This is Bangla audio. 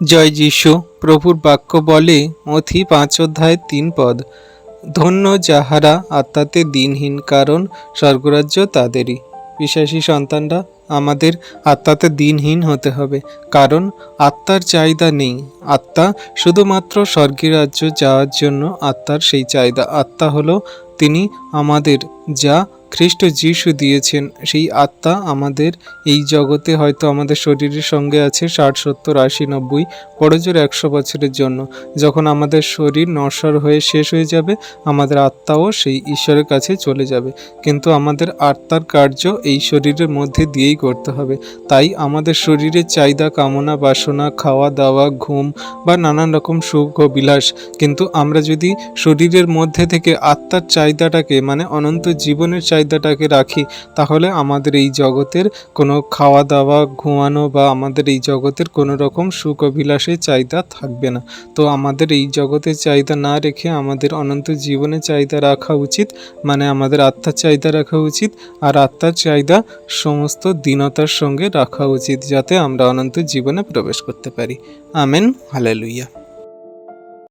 জয় যীশু। প্রভুর বাক্য বলে, মথি 5 অধ্যায় 3 পদ, ধন্য যাহারা আত্মাতে দিনহীন, কারণ স্বর্গরাজ্য তাদেরই। বিশ্বাসী সন্তানরা, আমাদের আত্মাতে দিনহীন হতে হবে, কারণ আত্মার চাহিদা নেই। আত্মা শুধুমাত্র স্বর্গীয় রাজ্য যাওয়ার জন্য আত্মার সেই চাহিদা। আত্মা হলো তিনি আমাদের যা খ্রিস্ট যিশু দিয়েছেন, সেই আত্মা আমাদের এই জগতে হয়তো আমাদের শরীরের সঙ্গে আছে 60, 70, 80, 90, বড়জোর 100 বছরের জন্য। যখন আমাদের শরীর নশ্বর হয়ে শেষ হয়ে যাবে, আমাদের আত্মাও সেই ঈশ্বরের কাছে চলে যাবে। কিন্তু আমাদের আত্মার কার্য এই শরীরের মধ্যে দিয়েই করতে হবে। তাই আমাদের শরীরের চাহিদা, কামনা, বাসনা, খাওয়া দাওয়া, ঘুম বা নানান রকম সুখ ও বিলাস, কিন্তু আমরা যদি শরীরের মধ্যে থেকে আত্মার চাহিদাটাকে মানে অনন্ত জীবনের চাহিদাটাকে রাখি, তাহলে আমাদের এই জগতের কোনো খাওয়া দাওয়া, ঘুমানো বা আমাদের এই জগতের কোনো রকম সুখ অভিলাষের চাহিদা থাকবে না। তো আমাদের এই জগতের চাহিদা না রেখে আমাদের অনন্ত জীবনের চাহিদা রাখা উচিত, মানে আমাদের আত্মার চাহিদা রাখা উচিত। আর আত্মার চাহিদা সমস্ত দীনতার সঙ্গে রাখা উচিত, যাতে আমরা অনন্ত জীবনে প্রবেশ করতে পারি। Amen, hallelujah.